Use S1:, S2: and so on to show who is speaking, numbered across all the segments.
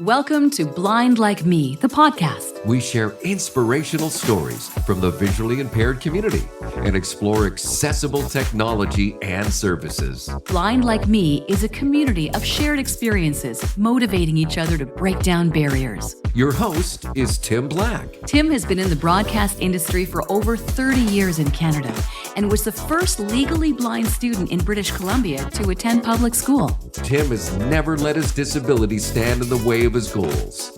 S1: Welcome to Blind Like Me, the podcast.
S2: We share inspirational stories from the visually impaired community and explore accessible technology and services.
S1: Blind Like Me is a community of shared experiences, motivating each other to break down barriers.
S2: Your host is Tim Black.
S1: Tim has been in the broadcast industry for over 30 years in Canada and was the first legally blind student in British Columbia to attend public school.
S2: Tim has never let his disability stand in the way of his goals.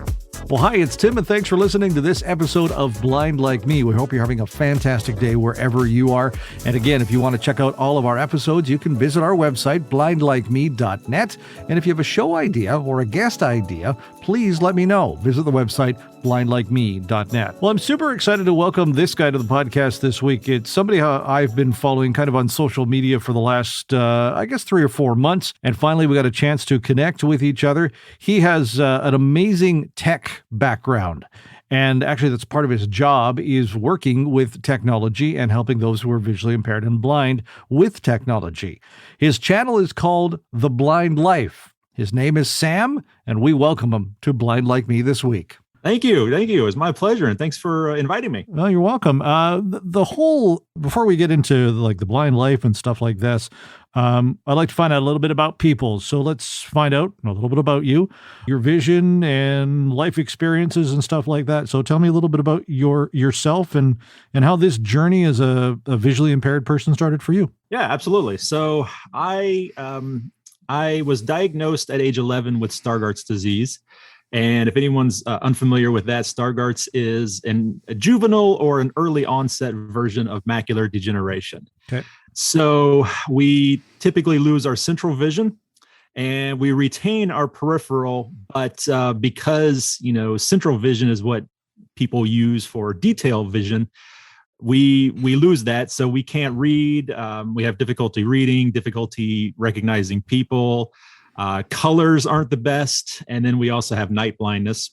S3: Well, hi, it's Tim, and thanks for listening to this episode of Blind Like Me. We hope you're having a fantastic day wherever you are. And again, if you want to check out all of our episodes, you can visit our website, blindlikeme.net. And if you have a show idea or a guest idea, please let me know. Visit the website, blindlikeme.net. Well, I'm super excited to welcome this guy to the podcast this week. It's somebody I've been following kind of on social media for the last, 3 or 4 months. And finally, we got a chance to connect with each other. He has an amazing tech background. And actually, that's part of his job is working with technology and helping those who are visually impaired and blind with technology. His channel is called The Blind Life. His name is Sam, and we welcome him to Blind Like Me this week.
S4: Thank you. It's my pleasure. And thanks for inviting me.
S3: Well, you're welcome. Before we get into like the blind life and stuff like this, I'd like to find out a little bit about people. So let's find out a little bit about you, your vision and life experiences and stuff like that. So tell me a little bit about yourself and how this journey as a visually impaired person started for you.
S4: Yeah, absolutely. So I was diagnosed at age 11 with Stargardt's disease. And if anyone's unfamiliar with that, Stargardt's is a juvenile or an early onset version of macular degeneration.
S3: Okay.
S4: So we typically lose our central vision and we retain our peripheral, but because, central vision is what people use for detail vision, we lose that. So we can't read. We have difficulty reading, difficulty recognizing people. Colors aren't the best. And then we also have night blindness.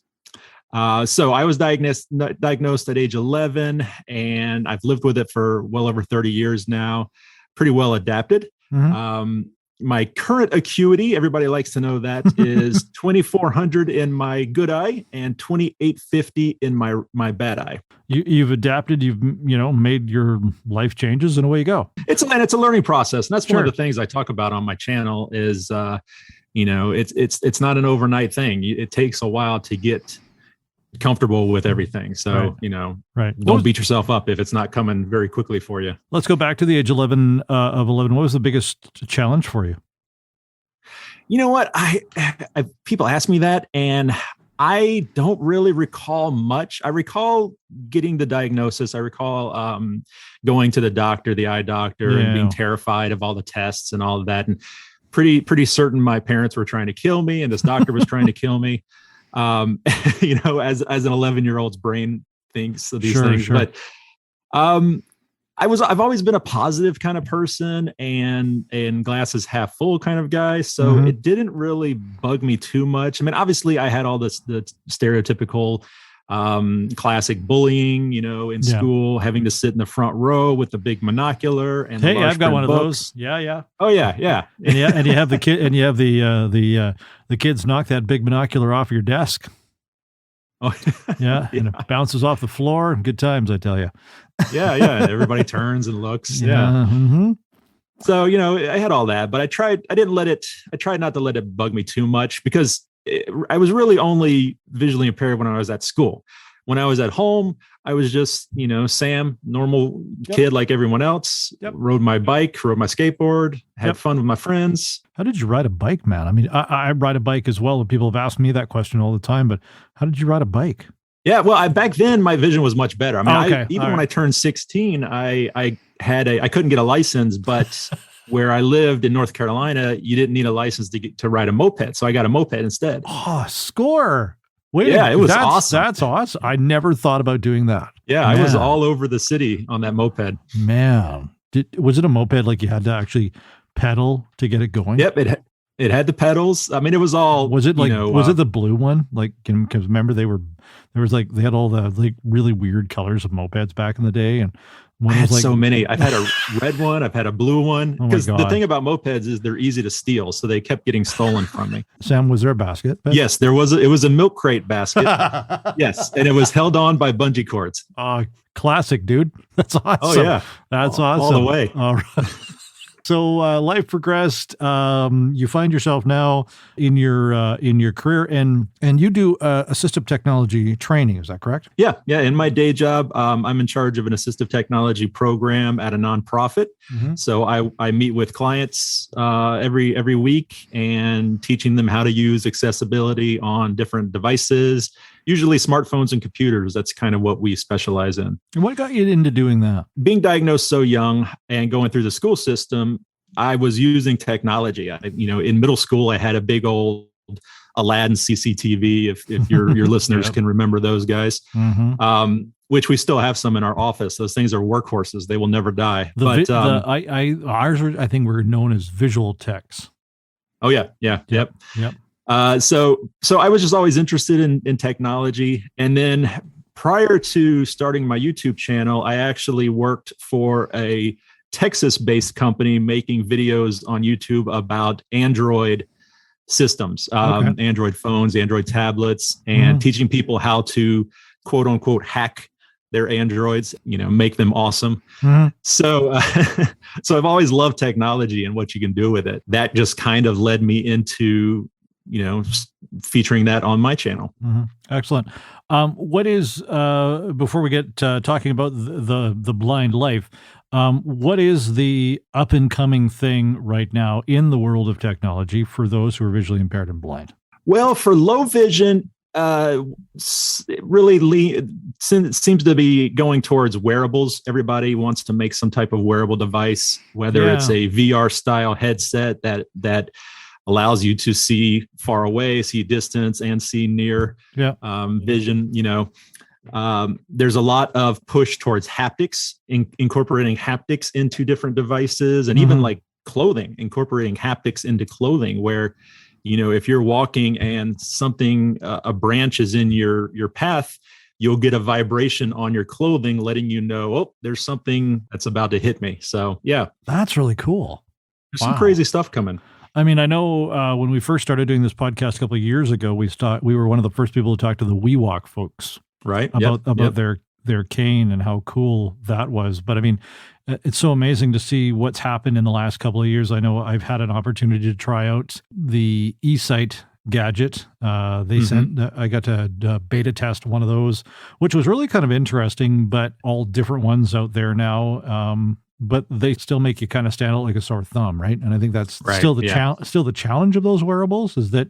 S4: So I was diagnosed at age 11, and I've lived with it for well over 30 years now, pretty well adapted. Mm-hmm. My current acuity, everybody likes to know that, is 2400 in my good eye and 2850 in my bad eye.
S3: You've adapted, you've made your life changes, and away you go.
S4: It's a learning process. And that's
S3: Sure.
S4: one of the things I talk about on my channel is, it's not an overnight thing. It takes a while to get comfortable with everything. So,
S3: Right.
S4: Don't beat yourself up if it's not coming very quickly for you.
S3: Let's go back to the age 11 of 11. What was the biggest challenge for you?
S4: You know what? I people ask me that, and I don't really recall much. I recall getting the diagnosis. I recall going to the eye doctor, and being terrified of all the tests and all of that, and pretty certain my parents were trying to kill me, and this doctor was trying to kill me. As an 11-year-old's brain thinks of these things. Sure. But I've always been a positive kind of person and glasses half full kind of guy. So It didn't really bug me too much. I mean, obviously I had all the stereotypical classic bullying, in school, having to sit in the front row with the big monocular and
S3: hey, I've got one
S4: books.
S3: of those. Yeah.
S4: Oh yeah.
S3: And you have the kid, and you have the kids knock that big binocular off your desk.
S4: Oh
S3: yeah, and it bounces off the floor. Good times, I tell you.
S4: Yeah. Everybody turns and looks. Yeah.
S3: Mm-hmm.
S4: So I had all that, but I tried not to let it bug me too much because I was really only visually impaired when I was at school. When I was at home, I was just, Sam, normal kid like everyone else, rode my bike, rode my skateboard, had fun with my friends.
S3: How did you ride a bike, man? I mean, I ride a bike as well. And people have asked me that question all the time, but how did you ride a bike?
S4: Yeah, well, back then my vision was much better. I mean,
S3: Okay.
S4: When I turned 16, I couldn't get a license, but where I lived in North Carolina, you didn't need a license to ride a moped. So I got a moped instead.
S3: Oh, score. Wait,
S4: it was awesome.
S3: That's awesome. I never thought about doing that.
S4: Yeah, man. I was all over the city on that moped.
S3: Man, was it a moped like you had to actually pedal to get it going?
S4: Yep, It had the pedals. I mean, it was all.
S3: Was it like was it the blue one? Like, because remember they had all the like really weird colors of mopeds back in the day, and
S4: I had so many. I've had a red one. I've had a blue one. Because the thing about mopeds is they're easy to steal, so they kept getting stolen from me.
S3: Sam, was there a basket?
S4: Yes, there was. It was a milk crate basket. Yes, and it was held on by bungee cords.
S3: Classic, dude. That's awesome.
S4: Oh yeah,
S3: that's awesome.
S4: All the way.
S3: All right. So life progressed. You find yourself now in your career, and you do assistive technology training. Is that correct?
S4: Yeah. In my day job, I'm in charge of an assistive technology program at a nonprofit. Mm-hmm. So I meet with clients every week and teaching them how to use accessibility on different devices, usually smartphones and computers. That's kind of what we specialize in.
S3: And what got you into doing that?
S4: Being diagnosed so young and going through the school system, I was using technology. In middle school, I had a big old Aladdin CCTV, if your listeners can remember those guys, which we still have some in our office. Those things are workhorses. They will never die.
S3: Ours were, I think, were known as visual techs.
S4: Oh, yeah. Yep. So I was just always interested in technology. And then prior to starting my YouTube channel, I actually worked for a Texas-based company making videos on YouTube about Android systems, Android phones, Android tablets, and teaching people how to quote unquote hack their Androids, make them awesome. So I've always loved technology and what you can do with it. That just kind of led me into featuring that on my channel.
S3: Excellent. What is before we get talking about the blind life, what is the up and coming thing right now in the world of technology for those who are visually impaired and blind?
S4: Well, for low vision, it really seems to be going towards wearables. Everybody wants to make some type of wearable device, whether it's a VR style headset that allows you to see far away, see distance, and see near vision. There's a lot of push towards haptics, incorporating haptics into different devices, and even like clothing, incorporating haptics into clothing, where, if you're walking and something, a branch is in your path, you'll get a vibration on your clothing letting you know, oh, there's something that's about to hit me. So yeah.
S3: That's really cool.
S4: There's some crazy stuff coming.
S3: I mean, I know when we first started doing this podcast a couple of years ago, we were one of the first people to talk to the WeWalk folks,
S4: right?
S3: About their cane and how cool that was. But I mean, it's so amazing to see what's happened in the last couple of years. I know I've had an opportunity to try out the eSight gadget. They sent, I got to beta test one of those, which was really kind of interesting, but all different ones out there now. But they still make you kind of stand out like a sore thumb, right? And I think that's still the challenge of those wearables is that,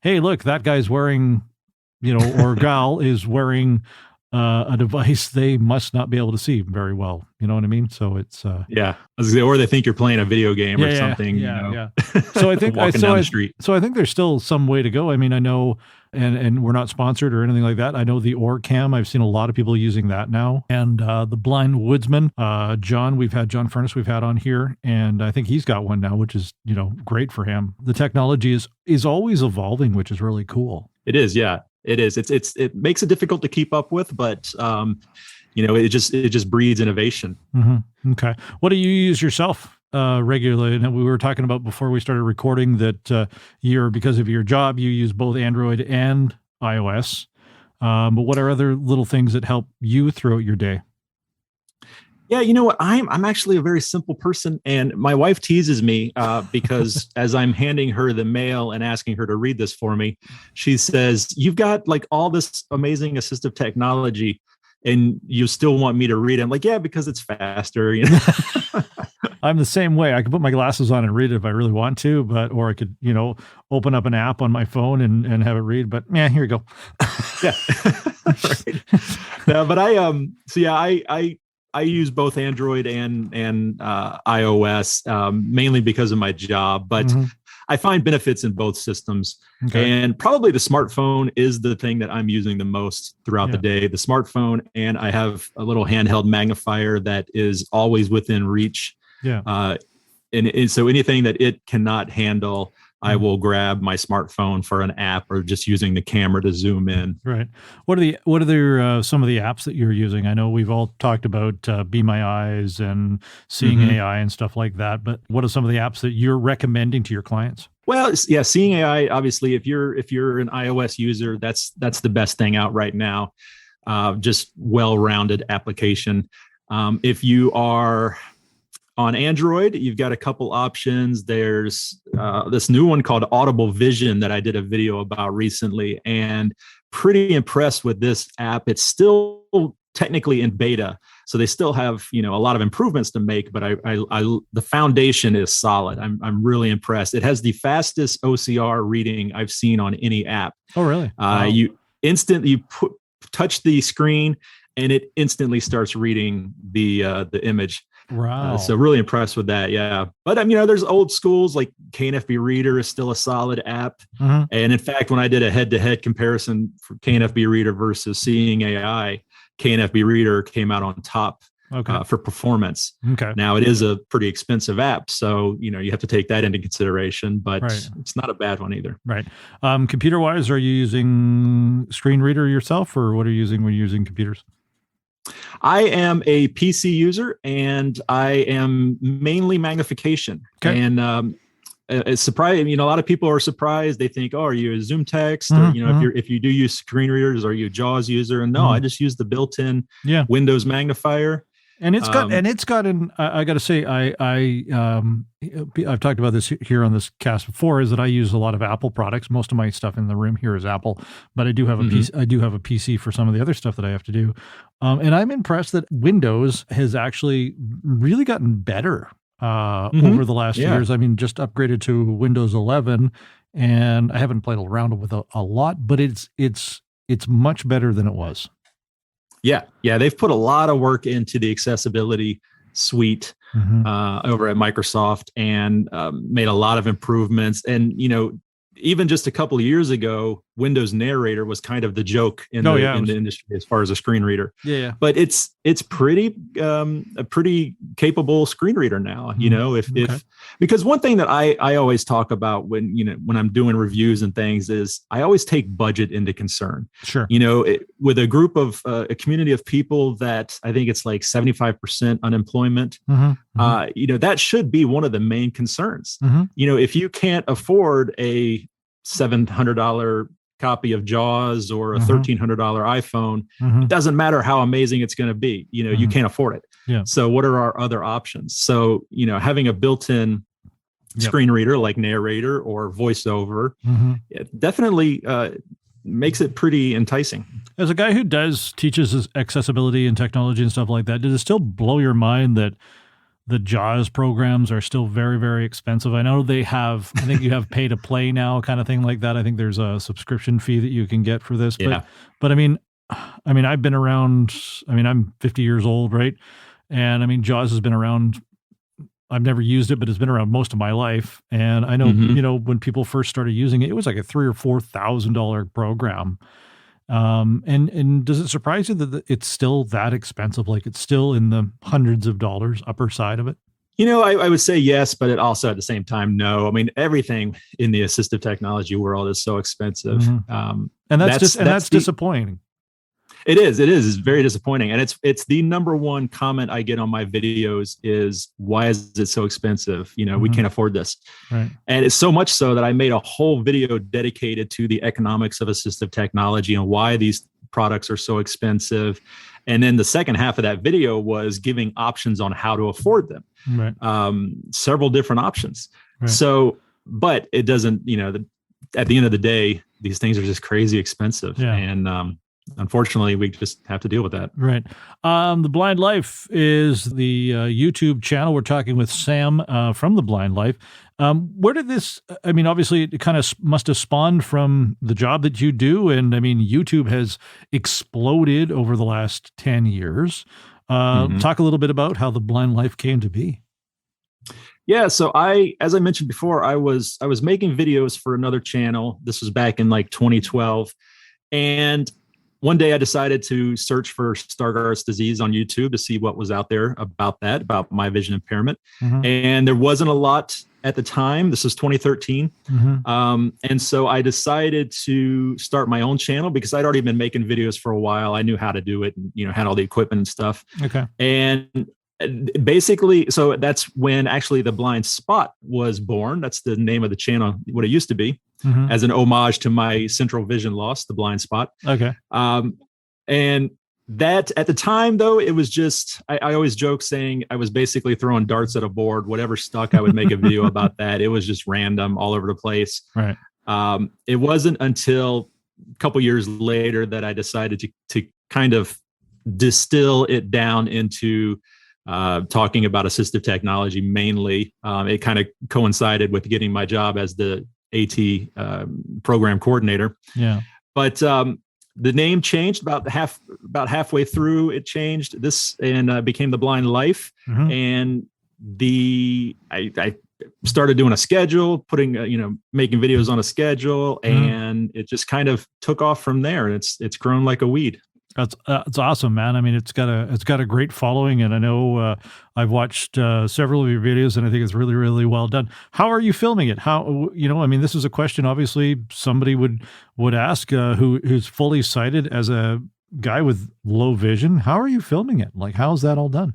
S3: hey, look, that guy's wearing, or gal is wearing a device they must not be able to see very well. You know what I mean? So it's or
S4: they think you're playing a video game or something.
S3: So I think
S4: walking down the street.
S3: So I think there's still some way to go. I mean, I know, and we're not sponsored or anything like that. I know the OrCam. I've seen a lot of people using that now, and the Blind Woodsman, John. We've had John Furnace. We've had on here, and I think he's got one now, which is great for him. The technology is always evolving, which is really cool.
S4: It is, yeah. It is. It makes it difficult to keep up with, but it just breeds innovation.
S3: Okay. What do you use yourself regularly? And we were talking about before we started recording that because of your job, you use both Android and iOS. But what are other little things that help you throughout your day?
S4: Yeah, you know what? I'm actually a very simple person, and my wife teases me because as I'm handing her the mail and asking her to read this for me, she says, "You've got like all this amazing assistive technology, and you still want me to read it?" I'm like, "Yeah, because it's faster."
S3: I'm the same way. I can put my glasses on and read it if I really want to, or I could, open up an app on my phone and have it read. But yeah, here you go.
S4: Yeah, right. No, but I use both Android and iOS mainly because of my job, but I find benefits in both systems. Okay. And probably the smartphone is the thing that I'm using the most throughout the day. The smartphone, and I have a little handheld magnifier that is always within reach. Yeah. And so anything that it cannot handle, I will grab my smartphone for an app or just using the camera to zoom in.
S3: Right. What are some of the apps that you're using? I know we've all talked about Be My Eyes and Seeing AI and stuff like that, but what are some of the apps that you're recommending to your clients?
S4: Well, yeah, Seeing AI, obviously, if you're an iOS user, that's the best thing out right now. Just well-rounded application. If you are on Android, you've got a couple options. There's this new one called Audible Vision that I did a video about recently, and pretty impressed with this app. It's still technically in beta, so they still have a lot of improvements to make. But the foundation is solid. I'm really impressed. It has the fastest OCR reading I've seen on any app.
S3: Oh, really? Wow.
S4: You touch the screen, and it instantly starts reading the image.
S3: Wow.
S4: So really impressed with that. Yeah. But there's old schools like KNFB Reader is still a solid app. And in fact, when I did a head-to-head comparison for KNFB Reader versus Seeing AI, KNFB Reader came out on top for performance.
S3: Okay.
S4: Now, it is a pretty expensive app, so you have to take that into consideration, but it's not a bad one either.
S3: Right. Computer-wise, are you using screen reader yourself, or what are you using when you're using computers?
S4: I am a PC user, and I am mainly magnification.
S3: Okay.
S4: And it's surprising. A lot of people are surprised. They think, "Oh, are you a Zoom Text?" Or if you do use screen readers, are you a JAWS user? And no, I just use the built-in Windows magnifier.
S3: And it's got I got to say, I've talked about this here on this cast before, is that I use a lot of Apple products. Most of my stuff in the room here is Apple, but I do have a PC. I do have a PC for some of the other stuff that I have to do. And I'm impressed that Windows has actually really gotten better over the last years. I mean, just upgraded to Windows 11, and I haven't played around with a lot, but it's much better than it was.
S4: Yeah. They've put a lot of work into the accessibility suite over at Microsoft, and made a lot of improvements. And, even just a couple of years ago, Windows Narrator was kind of the joke in the industry as far as a screen reader.
S3: Yeah.
S4: But it's pretty a pretty capable screen reader now. Because one thing that I always talk about when I'm doing reviews and things is I always take budget into concern.
S3: Sure.
S4: With a group of a community of people that I think it's like 75% unemployment. That should be one of the main concerns. If you can't afford a $700 copy of JAWS or a $1,300 iPhone, it doesn't matter how amazing it's going to be. You can't afford it.
S3: Yeah.
S4: So what are our other options? So, having a built-in screen reader like Narrator or VoiceOver, it definitely makes it pretty enticing.
S3: As a guy who teaches accessibility and technology and stuff like that, does it still blow your mind that the JAWS programs are still very, very expensive? I know I think you have pay to play now, kind of thing like that. I think there's a subscription fee that you can get for this. But I mean, I've been around, I'm 50 years old, right? And JAWS has been around. I've never used it, but it's been around most of my life. And I know, when people first started using it, it was like a $3,000 or $4,000 program. And does it surprise you that it's still that expensive? Like it's still in the hundreds of dollars upper side of it?
S4: I would say yes, but it also at the same time, no. Everything in the assistive technology world is so expensive.
S3: And that's disappointing.
S4: It is. It's very disappointing. And it's the number one comment I get on my videos is, why is it so expensive? We can't afford this.
S3: Right.
S4: And it's so much so that I made a whole video dedicated to the economics of assistive technology and why these products are so expensive. And then the second half of that video was giving options on how to afford them.
S3: Right.
S4: Several different options.
S3: Right.
S4: So, but it doesn't, at the end of the day, these things are just crazy expensive.
S3: Yeah.
S4: And, unfortunately, we just have to deal with that.
S3: Right. The Blind Life is the YouTube channel. We're talking with Sam from The Blind Life. Where did this, obviously it kind of must have spawned from the job that you do. And YouTube has exploded over the last 10 years. Talk a little bit about how The Blind Life came to be.
S4: Yeah. So as I mentioned before, I was making videos for another channel. This was back in like 2012. And one day I decided to search for Stargardt's disease on YouTube to see what was out there about my vision impairment. And there wasn't a lot at the time. This was 2013. And so I decided to start my own channel because I'd already been making videos for a while. I knew how to do it and, had all the equipment and stuff.
S3: Okay.
S4: And basically, so that's when actually the Blind Spot was born. That's the name of the channel, what it used to be, as an homage to my central vision loss, the blind spot.
S3: Okay.
S4: And that at the time, though, it was just, I always joke saying I was basically throwing darts at a board, whatever stuck, I would make a video about that. It was just random all over the place.
S3: Right.
S4: It wasn't until a couple years later that I decided to kind of distill it down into talking about assistive technology mainly. It kind of coincided with getting my job as the AT program coordinator. Yeah. But the name changed about halfway through. It changed this and became the Blind Life. And I started doing a schedule, putting making videos on a schedule, and it just kind of took off from there. And it's grown like a weed.
S3: That's awesome, man. I mean, it's got a great following, and I know I've watched several of your videos, and I think it's really, really well done. How are you filming it? How, I mean, this is a question obviously somebody would ask who's fully sighted as a guy with low vision. How are you filming it? Like, how's that all done?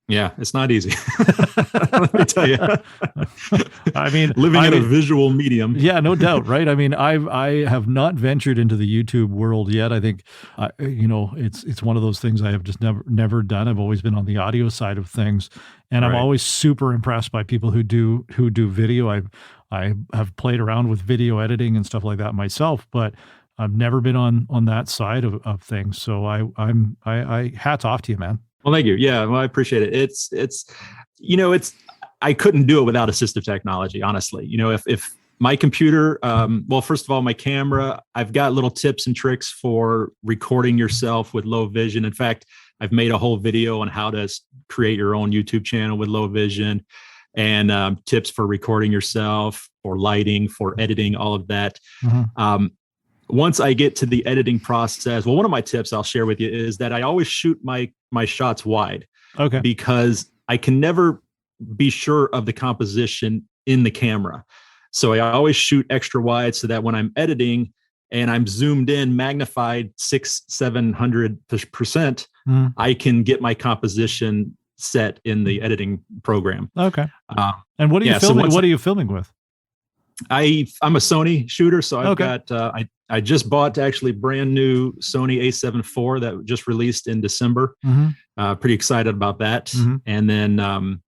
S4: Yeah, it's not easy. Let me tell you.
S3: I mean,
S4: living in a visual medium.
S3: Yeah, no doubt, right? I mean, I have not ventured into the YouTube world yet. I think, it's one of those things I have just never done. I've always been on the audio side of things, and I'm always super impressed by people who do video. I have played around with video editing and stuff like that myself, but I've never been on that side of things. So I hats off to you, man.
S4: Well, thank you. Yeah, well, I appreciate it. I couldn't do it without assistive technology, honestly. If my computer, well, first of all, my camera, I've got little tips and tricks for recording yourself with low vision. In fact, I've made a whole video on how to create your own YouTube channel with low vision, and tips for recording yourself, for lighting, for editing, all of that. Once I get to the editing process, well, one of my tips I'll share with you is that I always shoot my shots wide. Okay. Because I can never be sure of the composition in the camera. So I always shoot extra wide so that when I'm editing and I'm zoomed in, magnified 600-700%, I can get my composition set in the editing program.
S3: Okay. And what are you filming? What are you filming with?
S4: I'm a Sony shooter, so I've got I just bought actually brand new Sony A7 IV that just released in December. Pretty excited about that. And then I've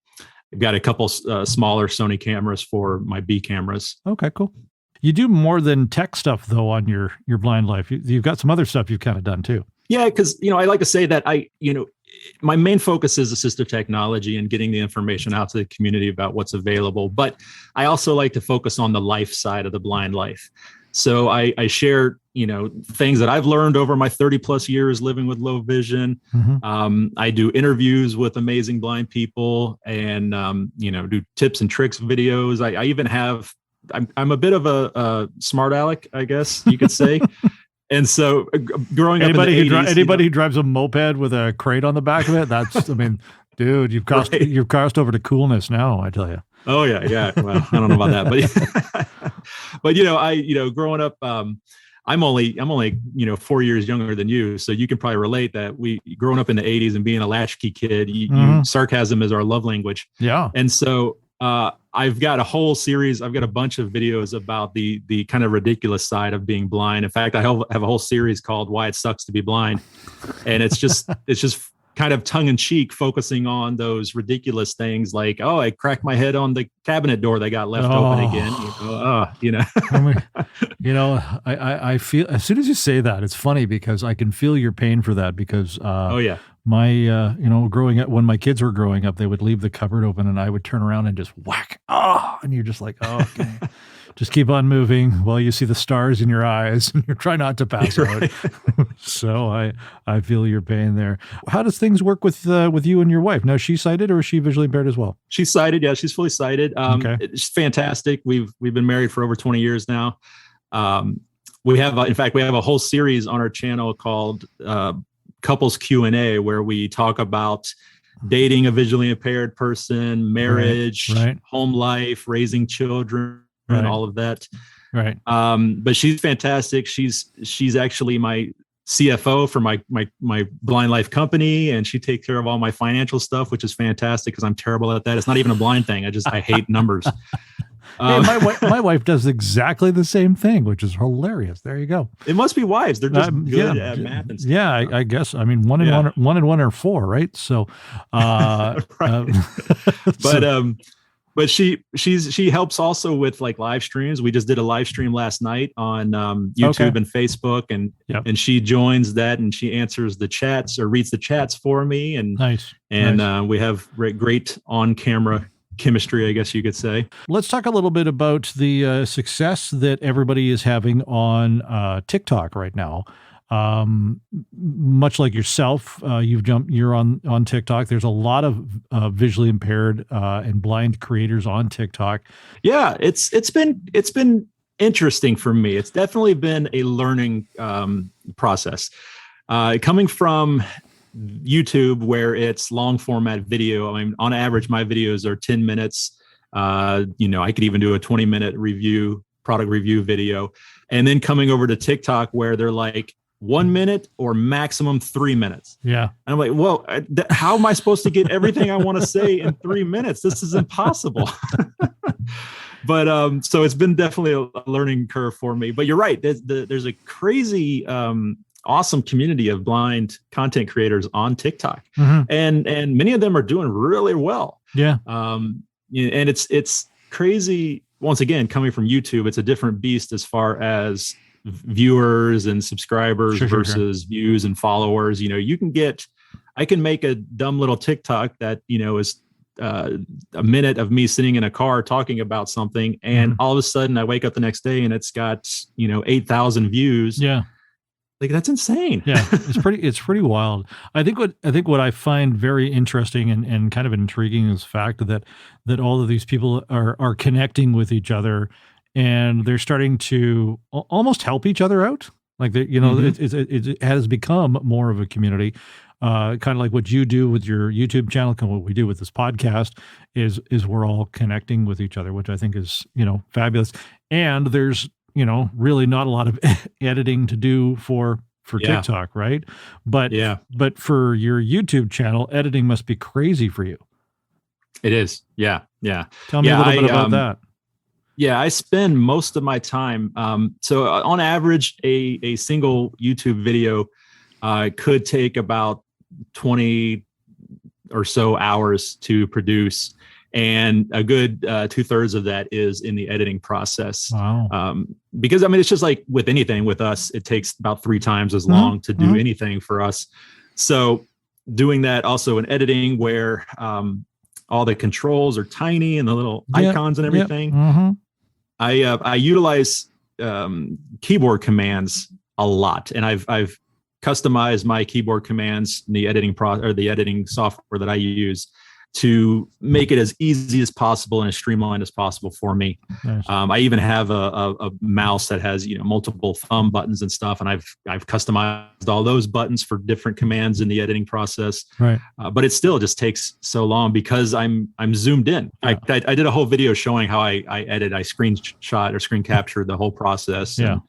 S4: got a couple smaller Sony cameras for my B cameras.
S3: Okay, cool. You do more than tech stuff though on your Blind Life. You've got some other stuff you've kind of done too.
S4: Yeah, because I like to say that my main focus is assistive technology and getting the information out to the community about what's available. But I also like to focus on the life side of the Blind Life. So I share, things that I've learned over my 30 plus years living with low vision. I do interviews with amazing blind people and, do tips and tricks videos. I even have, I'm a bit of a smart aleck, I guess you could say. And so growing up in the 80s,
S3: anybody who drives a moped with a crate on the back of it, that's, I mean, dude, you've crossed over to coolness now, I tell you.
S4: Oh yeah. Well, I don't know about that, but growing up, I'm only 4 years younger than you, so you can probably relate that growing up in the 80s and being a latchkey kid, sarcasm is our love language.
S3: Yeah.
S4: And so I've got a whole series. I've got a bunch of videos about the kind of ridiculous side of being blind. In fact, I have a whole series called "Why It Sucks to Be Blind," and it's just kind of tongue in cheek, focusing on those ridiculous things like, oh, I cracked my head on the cabinet door that got left open again.
S3: I feel, as soon as you say that, it's funny because I can feel your pain for that because, my, growing up, when my kids were growing up, they would leave the cupboard open and I would turn around and just whack. And you're just like, okay, just keep on moving while you see the stars in your eyes and you try not to pass out. So I feel your pain there. How does things work with you and your wife? Now, is she sighted or is she visually impaired as well?
S4: She's sighted. Yeah, she's fully sighted. It's fantastic. We've been married for over 20 years now. We have a whole series on our channel called Couples Q&A, where we talk about dating a visually impaired person, marriage,
S3: Right.
S4: home life, raising children,
S3: Right.
S4: all of that.
S3: Right.
S4: But she's fantastic. She's actually my CFO for my blind life company, and she takes care of all my financial stuff, which is fantastic because I'm terrible at that. It's not even a blind thing. I hate numbers.
S3: Hey, my wife does exactly the same thing, which is hilarious. There you go.
S4: It must be wives. They're just good at math and stuff.
S3: Yeah, I guess. I mean, one and one are four, right? So,
S4: right. But she helps also with like live streams. We just did a live stream last night on YouTube and Facebook, and she joins that and she answers the chats or reads the chats for me. And
S3: nice.
S4: We have great on camera chemistry, I guess you could say.
S3: Let's talk a little bit about the success that everybody is having on TikTok right now. Much like yourself, you're on TikTok. There's a lot of visually impaired and blind creators on TikTok. Yeah,
S4: it's been interesting for me. It's definitely been a learning process. Coming from YouTube, where it's long format video. I mean, on average, my videos are 10 minutes. I could even do a 20-minute product review video. And then coming over to TikTok, where they're like 1 minute or maximum 3 minutes.
S3: Yeah.
S4: And I'm like, well, how am I supposed to get everything I want to say in 3 minutes? This is impossible. But so it's been definitely a learning curve for me. But you're right. There's a crazy awesome community of blind content creators on TikTok. Mm-hmm. And many of them are doing really well.
S3: Yeah.
S4: And it's crazy. Once again, coming from YouTube, it's a different beast as far as viewers and subscribers versus views and followers. I can make a dumb little TikTok that, is a minute of me sitting in a car talking about something. And all of a sudden I wake up the next day and it's got, 8,000 views.
S3: Yeah.
S4: Like, that's insane.
S3: Yeah, it's pretty wild. I think what I find very interesting and kind of intriguing is the fact that all of these people are connecting with each other, and they're starting to almost help each other out. Like it has become more of a community, kind of like what you do with your YouTube channel, and what we do with this podcast is we're all connecting with each other, which I think is fabulous. And there's really not a lot of editing to do for TikTok, right? But for your YouTube channel, editing must be crazy for you.
S4: It is. Yeah.
S3: Tell me a little bit about that.
S4: Yeah, I spend most of my time. So on average, a single YouTube video could take about 20 or so hours to produce. And a good 2/3 of that is in the editing process.
S3: Wow.
S4: Because it's just like with anything with us, it takes about 3 times as long to do anything for us. So doing that also in editing, where all the controls are tiny and the little icons and everything. I utilize keyboard commands a lot, and I've customized my keyboard commands in the editing the editing software that I use to make it as easy as possible and as streamlined as possible for me. Nice. I even have a mouse that has multiple thumb buttons and stuff, and I've customized all those buttons for different commands in the editing process.
S3: Right.
S4: But it still just takes so long because I'm zoomed in.
S3: Yeah.
S4: I did a whole video showing how I edit. I screenshot or screen captured the whole process.
S3: Yeah.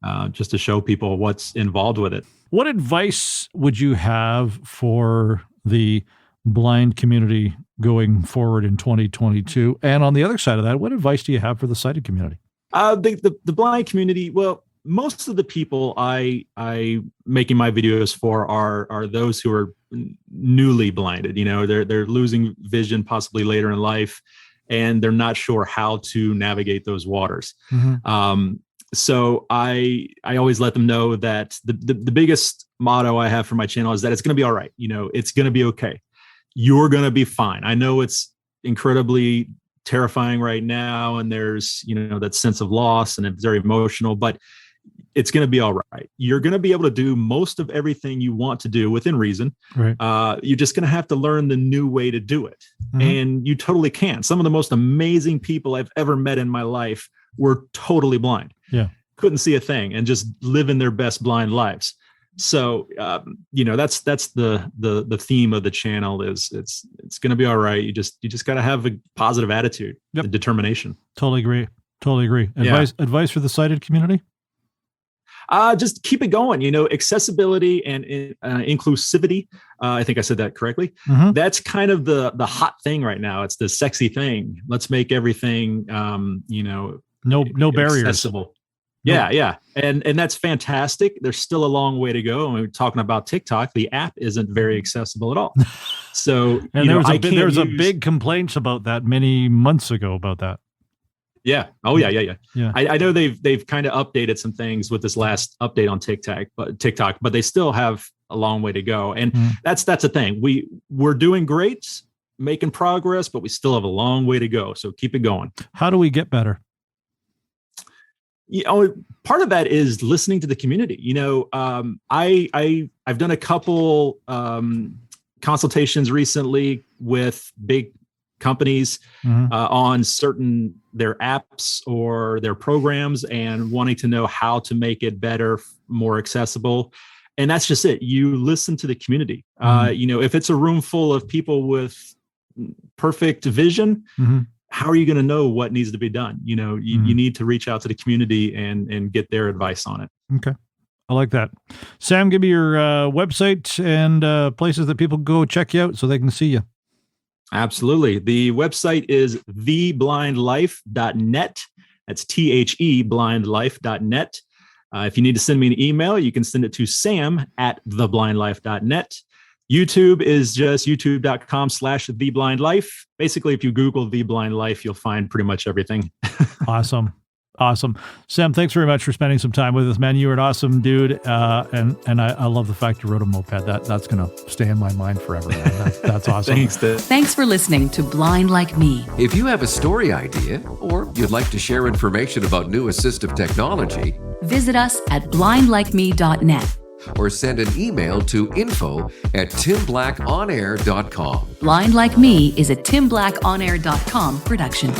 S4: And, just to show people what's involved with it.
S3: What advice would you have for the blind community going forward in 2022? And on the other side of that, what advice do you have for the sighted community?
S4: The blind community, well, most of the people I making my videos for are those who are newly blinded. They're losing vision possibly later in life, and they're not sure how to navigate those waters. So I always let them know that the biggest motto I have for my channel is that it's going to be all right. It's going to be okay. You're going to be fine. I know it's incredibly terrifying right now, and there's, that sense of loss, and it's very emotional, but it's going to be all right. You're going to be able to do most of everything you want to do within reason.
S3: Right.
S4: You're just going to have to learn the new way to do it. And you totally can. Some of the most amazing people I've ever met in my life were totally blind.
S3: Yeah.
S4: Couldn't see a thing and just living their best blind lives. So, that's the theme of the channel is it's going to be all right. You just got to have a positive attitude, and determination.
S3: Totally agree. Advice for the sighted community?
S4: Just keep it going. Accessibility and inclusivity. I think I said that correctly.
S3: Mm-hmm.
S4: That's kind of the hot thing right now. It's the sexy thing. Let's make everything,
S3: no barriers.
S4: Accessible. Yeah. And that's fantastic. There's still a long way to go. And we're talking about TikTok. The app isn't very accessible at all. So,
S3: and there was a big complaints about that many months ago about that.
S4: Yeah. Oh, yeah. I know they've kind of updated some things with this last update on TikTok, but they still have a long way to go. And that's the thing. We're doing great, making progress, but we still have a long way to go. So keep it going.
S3: How do we get better?
S4: Part of that is listening to the community. I've done a couple consultations recently with big companies on their apps or their programs and wanting to know how to make it better, more accessible. And that's just it. You listen to the community. If it's a room full of people with perfect vision, how are you going to know what needs to be done? You need to reach out to the community and get their advice on it.
S3: Okay. I like that. Sam, give me your website and places that people go check you out so they can see you.
S4: Absolutely. The website is theblindlife.net. That's THE blindlife.net. If you need to send me an email, you can send it to sam@theblindlife.net. YouTube is just youtube.com/theblindlife. Basically, if you Google The Blind Life, you'll find pretty much everything.
S3: Awesome. Sam, thanks very much for spending some time with us, man. You're an awesome dude. And I love the fact you rode a moped. That's going to stay in my mind forever. That's awesome.
S1: Thanks for listening to Blind Like Me.
S2: If you have a story idea or you'd like to share information about new assistive technology,
S1: visit us at blindlikeme.net.
S2: or send an email to info@timblackonair.com.
S1: Blind Like Me is a timblackonair.com production.